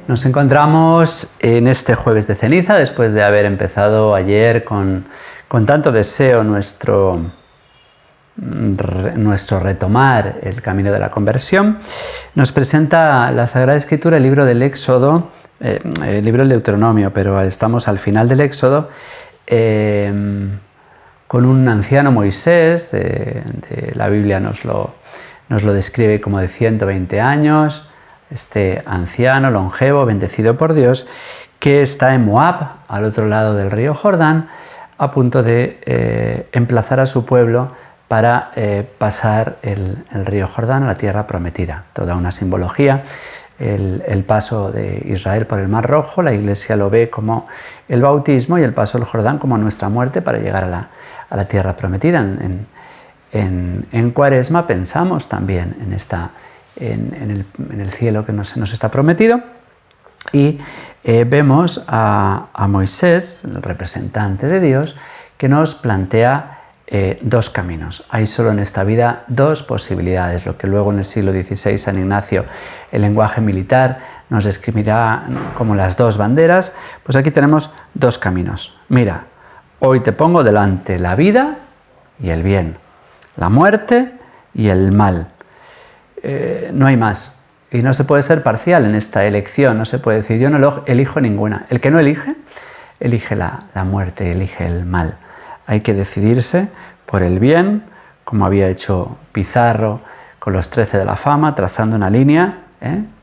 Nos encontramos en este jueves de ceniza, después de haber empezado ayer con tanto deseo nuestro retomar el camino de la conversión. Nos presenta la Sagrada Escritura el libro del Éxodo, el libro del Deuteronomio, pero estamos al final del Éxodo, con un anciano Moisés, la Biblia nos lo describe como de 120 años, este anciano, longevo, bendecido por Dios, que está en Moab, al otro lado del río Jordán, a punto de emplazar a su pueblo para pasar el río Jordán a la tierra prometida. Toda una simbología, el paso de Israel por el Mar Rojo, la Iglesia lo ve como el bautismo y el paso del Jordán como nuestra muerte para llegar a la tierra prometida. En Cuaresma pensamos también en el cielo que se nos está prometido, y vemos a Moisés, el representante de Dios, que nos plantea dos caminos. Hay solo en esta vida dos posibilidades, lo que luego en el siglo XVI San Ignacio, el lenguaje militar, nos describirá como las dos banderas. Pues aquí tenemos dos caminos. Mira, hoy te pongo delante la vida y el bien, la muerte y el mal. No hay más. Y no se puede ser parcial en esta elección, no se puede decir yo no elijo ninguna. El que no elige la muerte, elige el mal. Hay que decidirse por el bien, como había hecho Pizarro con los 13 de la fama, trazando una línea,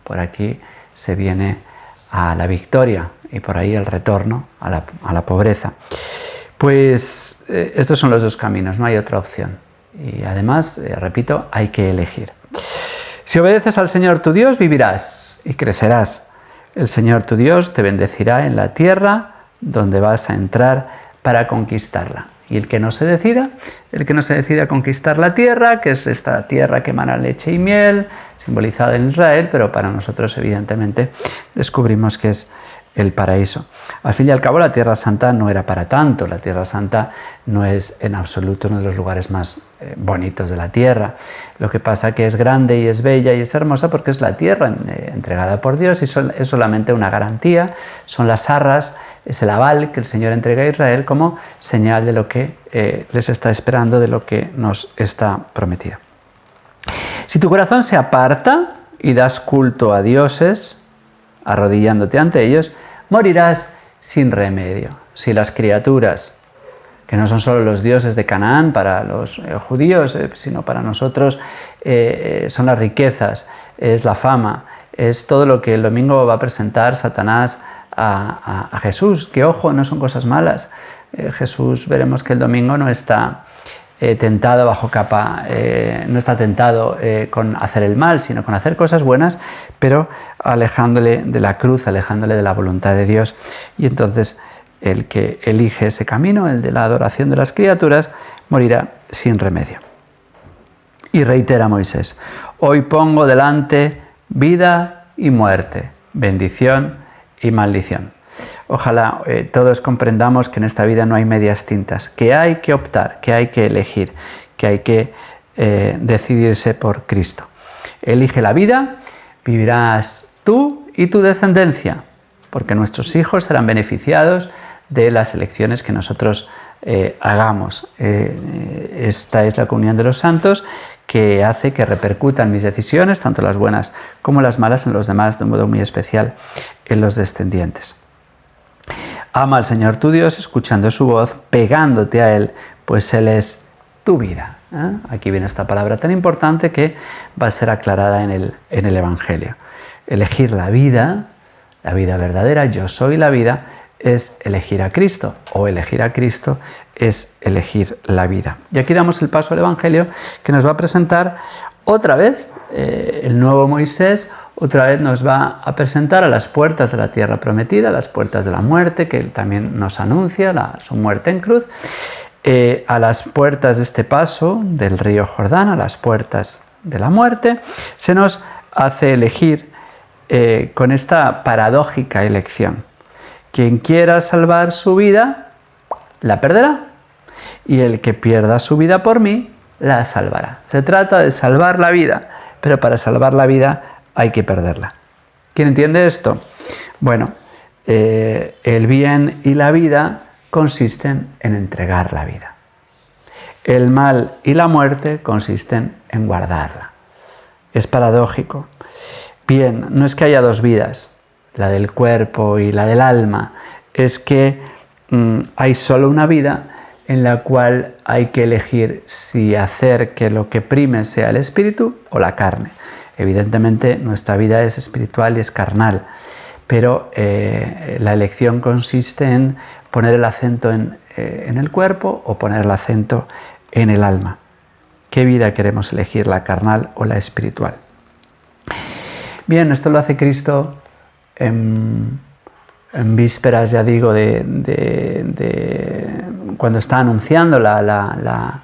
por aquí se viene a la victoria y por ahí el retorno a la pobreza. Pues estos son los dos caminos, no hay otra opción. Y además, repito, hay que elegir. Si obedeces al Señor tu Dios, vivirás y crecerás. El Señor tu Dios te bendecirá en la tierra donde vas a entrar para conquistarla. Y el que no se decida a conquistar la tierra, que es esta tierra que emana leche y miel, simbolizada en Israel, pero para nosotros evidentemente descubrimos que es el paraíso. Al fin y al cabo, la Tierra Santa no era para tanto. La Tierra Santa no es en absoluto uno de los lugares más bonitos de la Tierra. Lo que pasa que es grande y es bella y es hermosa porque es la tierra entregada por Dios y es solamente una garantía, son las arras, es el aval que el Señor entrega a Israel como señal de lo que les está esperando, de lo que nos está prometido. Si tu corazón se aparta y das culto a dioses, arrodillándote ante ellos, morirás sin remedio. Si las criaturas, que no son solo los dioses de Canaán para los judíos, sino para nosotros, son las riquezas, es la fama, es todo lo que el domingo va a presentar Satanás a Jesús, que ojo, no son cosas malas. Jesús, veremos que el domingo no está tentado bajo capa, no está tentado con hacer el mal, sino con hacer cosas buenas, pero alejándole de la cruz, alejándole de la voluntad de Dios. Y entonces el que elige ese camino, el de la adoración de las criaturas, morirá sin remedio. Y reitera Moisés: hoy pongo delante vida y muerte, bendición y maldición. Ojalá todos comprendamos que en esta vida no hay medias tintas, que hay que optar, que hay que elegir, que hay que decidirse por Cristo. Elige la vida, vivirás tú y tu descendencia, porque nuestros hijos serán beneficiados de las elecciones que nosotros hagamos. Esta es la comunión de los santos, que hace que repercutan mis decisiones, tanto las buenas como las malas, en los demás, de un modo muy especial en los descendientes. Ama al Señor tu Dios, escuchando su voz, pegándote a Él, pues Él es tu vida. Aquí viene esta palabra tan importante que va a ser aclarada en el Evangelio. Elegir la vida verdadera, yo soy la vida, es elegir a Cristo, o elegir a Cristo es elegir la vida. Y aquí damos el paso al Evangelio, que nos va a presentar otra vez el nuevo Moisés. Otra vez nos va a presentar a las puertas de la tierra prometida, a las puertas de la muerte, que él también nos anuncia su muerte en cruz, a las puertas de este paso del río Jordán, a las puertas de la muerte. Se nos hace elegir con esta paradójica elección. Quien quiera salvar su vida, la perderá, y el que pierda su vida por mí, la salvará. Se trata de salvar la vida, pero para salvar la vida hay que perderla. ¿Quién entiende esto? Bueno, el bien y la vida consisten en entregar la vida. El mal y la muerte consisten en guardarla. Es paradójico. Bien, no es que haya dos vidas, la del cuerpo y la del alma, es que hay solo una vida en la cual hay que elegir si hacer que lo que prime sea el espíritu o la carne. Evidentemente nuestra vida es espiritual y es carnal, pero la elección consiste en poner el acento en el cuerpo o poner el acento en el alma. ¿Qué vida queremos elegir, la carnal o la espiritual? Bien, esto lo hace Cristo en vísperas, ya digo, cuando está anunciando la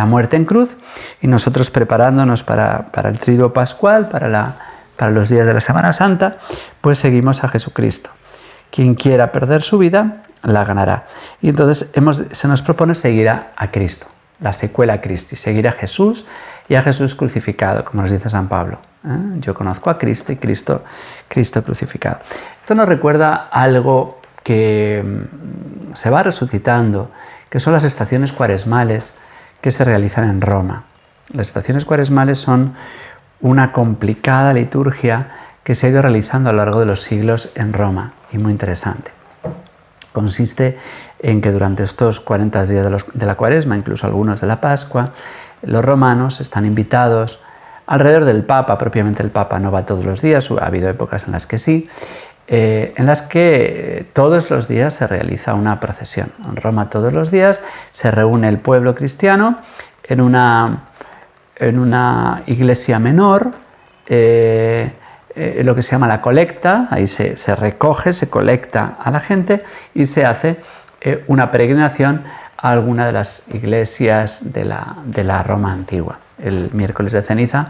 muerte en cruz, y nosotros preparándonos para el triduo pascual, para los días de la Semana Santa, pues seguimos a Jesucristo. Quien quiera perder su vida, la ganará. Y entonces se nos propone seguir a Cristo, la secuela Christi, seguir a Jesús y a Jesús crucificado, como nos dice San Pablo. Yo conozco a Cristo y Cristo crucificado. Esto nos recuerda algo que se va resucitando, que son las estaciones cuaresmales que se realizan en Roma. Las estaciones cuaresmales son una complicada liturgia que se ha ido realizando a lo largo de los siglos en Roma, y muy interesante. Consiste en que durante estos 40 días de la Cuaresma, incluso algunos de la Pascua, los romanos están invitados alrededor del Papa. Propiamente el Papa no va todos los días, ha habido épocas en las que sí, en las que todos los días se realiza una procesión. En Roma todos los días se reúne el pueblo cristiano en una iglesia menor, lo que se llama la colecta. Ahí se recoge, se colecta a la gente y se hace una peregrinación a alguna de las iglesias de la Roma antigua. El miércoles de ceniza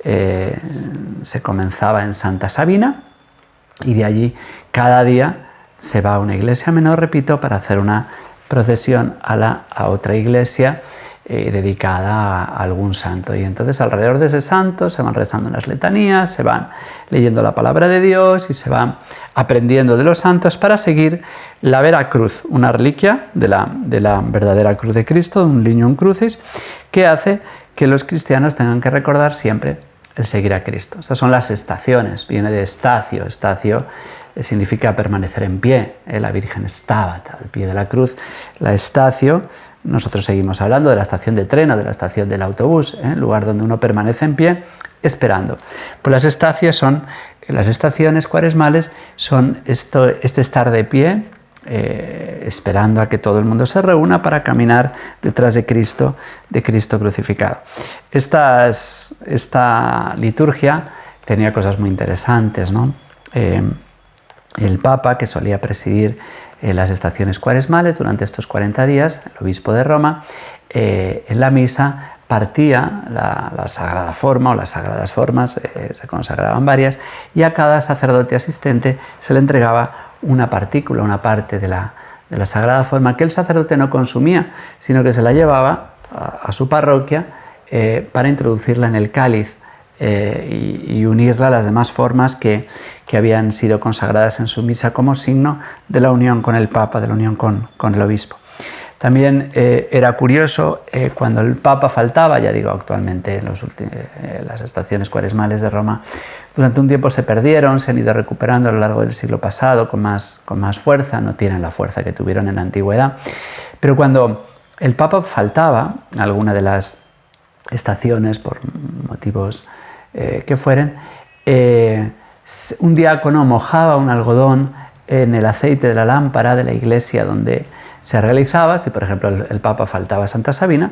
se comenzaba en Santa Sabina, y de allí cada día se va a una iglesia menor, repito, para hacer una procesión a otra iglesia dedicada a algún santo. Y entonces alrededor de ese santo se van rezando unas letanías, se van leyendo la palabra de Dios y se van aprendiendo de los santos para seguir la Vera Cruz, una reliquia de la verdadera cruz de Cristo, un lignum crucis, que hace que los cristianos tengan que recordar siempre el seguir a Cristo. Estas son las estaciones, viene de estacio. Estacio significa permanecer en pie. La Virgen estaba al pie de la cruz. La estacio, nosotros seguimos hablando de la estación de tren o de la estación del autobús, el lugar donde uno permanece en pie esperando. Pues las estaciones cuaresmales son este estar de pie, esperando a que todo el mundo se reúna para caminar detrás de Cristo crucificado. Esta liturgia tenía cosas muy interesantes, ¿no? El Papa, que solía presidir las estaciones cuaresmales durante estos 40 días, el obispo de Roma, en la misa partía la Sagrada Forma o las Sagradas Formas, se consagraban varias, y a cada sacerdote asistente se le entregaba una partícula, una parte de la Sagrada Forma que el sacerdote no consumía, sino que se la llevaba a su parroquia para introducirla en el cáliz y unirla a las demás formas que habían sido consagradas en su misa como signo de la unión con el Papa, de la unión con el obispo. También era curioso cuando el Papa faltaba, ya digo, actualmente las estaciones cuaresmales de Roma durante un tiempo se perdieron, se han ido recuperando a lo largo del siglo pasado con más fuerza, no tienen la fuerza que tuvieron en la antigüedad, pero cuando el Papa faltaba en alguna de las estaciones por motivos que fueren, un diácono mojaba un algodón en el aceite de la lámpara de la iglesia donde se realizaba. Si por ejemplo el Papa faltaba a Santa Sabina,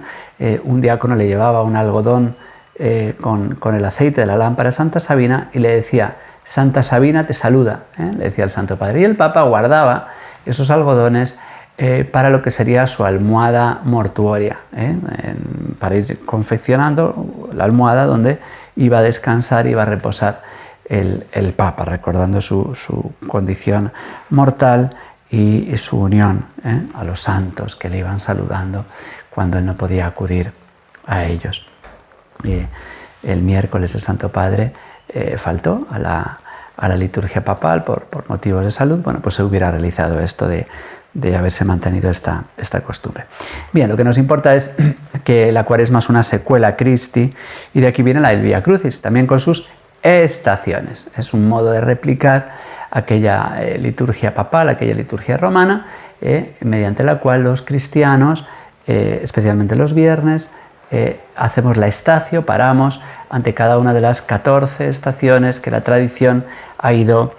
un diácono le llevaba un algodón con el aceite de la lámpara a Santa Sabina y le decía: Santa Sabina te saluda, le decía el Santo Padre. Y el Papa guardaba esos algodones para lo que sería su almohada mortuoria, para ir confeccionando la almohada donde iba a descansar, iba a reposar el Papa, recordando su condición mortal y su unión a los santos que le iban saludando cuando él no podía acudir a ellos. El miércoles el Santo Padre faltó a a la liturgia papal por motivos de salud, bueno, pues se hubiera realizado esto de haberse mantenido esta costumbre. Bien, lo que nos importa es que la Cuaresma es una secuela Christi, y de aquí viene la del Vía Crucis, también con sus estaciones. Es un modo de replicar aquella liturgia papal, aquella liturgia romana, mediante la cual los cristianos, especialmente los viernes, hacemos la estacio, paramos ante cada una de las 14 estaciones que la tradición ha ido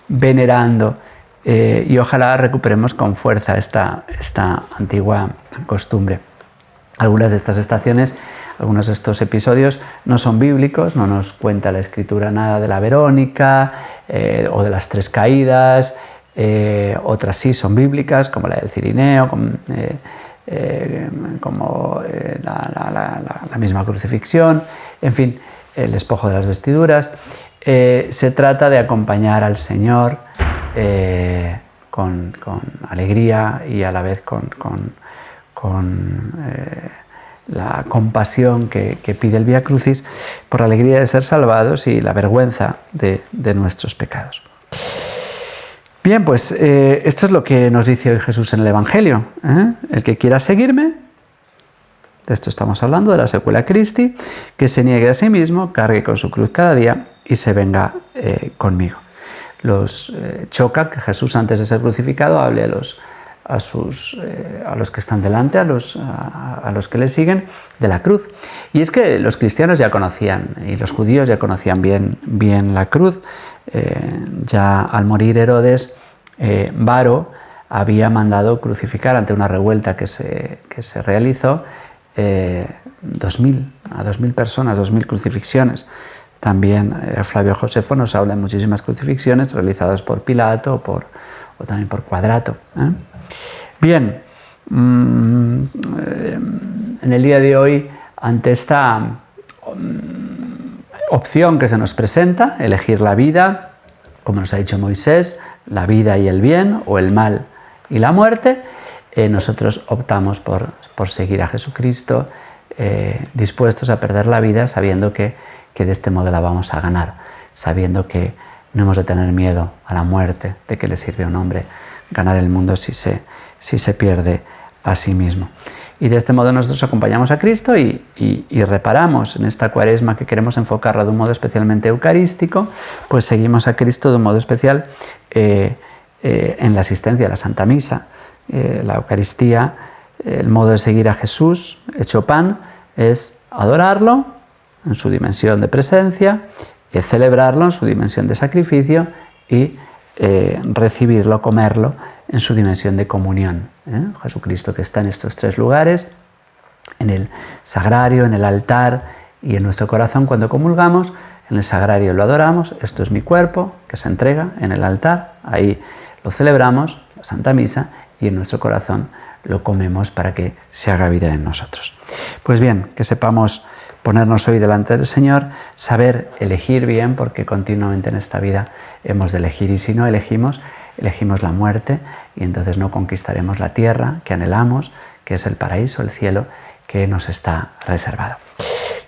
venerando, y ojalá recuperemos con fuerza esta antigua costumbre. Algunas de estas estaciones, algunos de estos episodios no son bíblicos, no nos cuenta la Escritura nada de la Verónica o de las 3 caídas, otras sí son bíblicas, como la del Cirineo, como la misma crucifixión, en fin, el despojo de las vestiduras. Se trata de acompañar al Señor con alegría y a la vez con la compasión que pide el Vía Crucis, por la alegría de ser salvados y la vergüenza de nuestros pecados. Bien, pues esto es lo que nos dice hoy Jesús en el Evangelio. El que quiera seguirme, de esto estamos hablando, de la secuela Christi, que se niegue a sí mismo, cargue con su cruz cada día y se venga conmigo. Los choca que Jesús, antes de ser crucificado, hable a los que están delante, a los que le siguen, de la cruz. Y es que los cristianos ya conocían, y los judíos ya conocían bien la cruz. Ya al morir Herodes, Varo había mandado crucificar, ante una revuelta que se realizó, a 2.000 personas, 2.000 crucifixiones. También Flavio Josefo nos habla de muchísimas crucifixiones realizadas por Pilato o también por Quadrato. Bien, en el día de hoy, ante esta opción que se nos presenta, elegir la vida, como nos ha dicho Moisés, la vida y el bien, o el mal y la muerte, nosotros optamos por seguir a Jesucristo, dispuestos a perder la vida, sabiendo que de este modo la vamos a ganar, sabiendo que no hemos de tener miedo a la muerte, de que le sirve a un hombre ganar el mundo si se pierde a sí mismo. Y de este modo nosotros acompañamos a Cristo y reparamos en esta Cuaresma, que queremos enfocarla de un modo especialmente eucarístico, pues seguimos a Cristo de un modo especial en la asistencia a la Santa Misa. La Eucaristía, el modo de seguir a Jesús hecho pan, es adorarlo en su dimensión de presencia, celebrarlo en su dimensión de sacrificio y recibirlo, comerlo en su dimensión de comunión. Jesucristo, que está en estos 3 lugares, en el sagrario, en el altar y en nuestro corazón cuando comulgamos. En el sagrario lo adoramos, esto es mi cuerpo que se entrega en el altar, ahí lo celebramos, la Santa Misa, y en nuestro corazón lo comemos para que se haga vida en nosotros. Pues bien, que sepamos ponernos hoy delante del Señor, saber elegir bien, porque continuamente en esta vida hemos de elegir, y si no elegimos la muerte, y entonces no conquistaremos la tierra que anhelamos, que es el paraíso, el cielo que nos está reservado.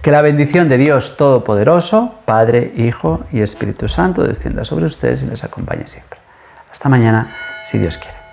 Que la bendición de Dios Todopoderoso, Padre, Hijo y Espíritu Santo, descienda sobre ustedes y les acompañe siempre. Hasta mañana, si Dios quiere.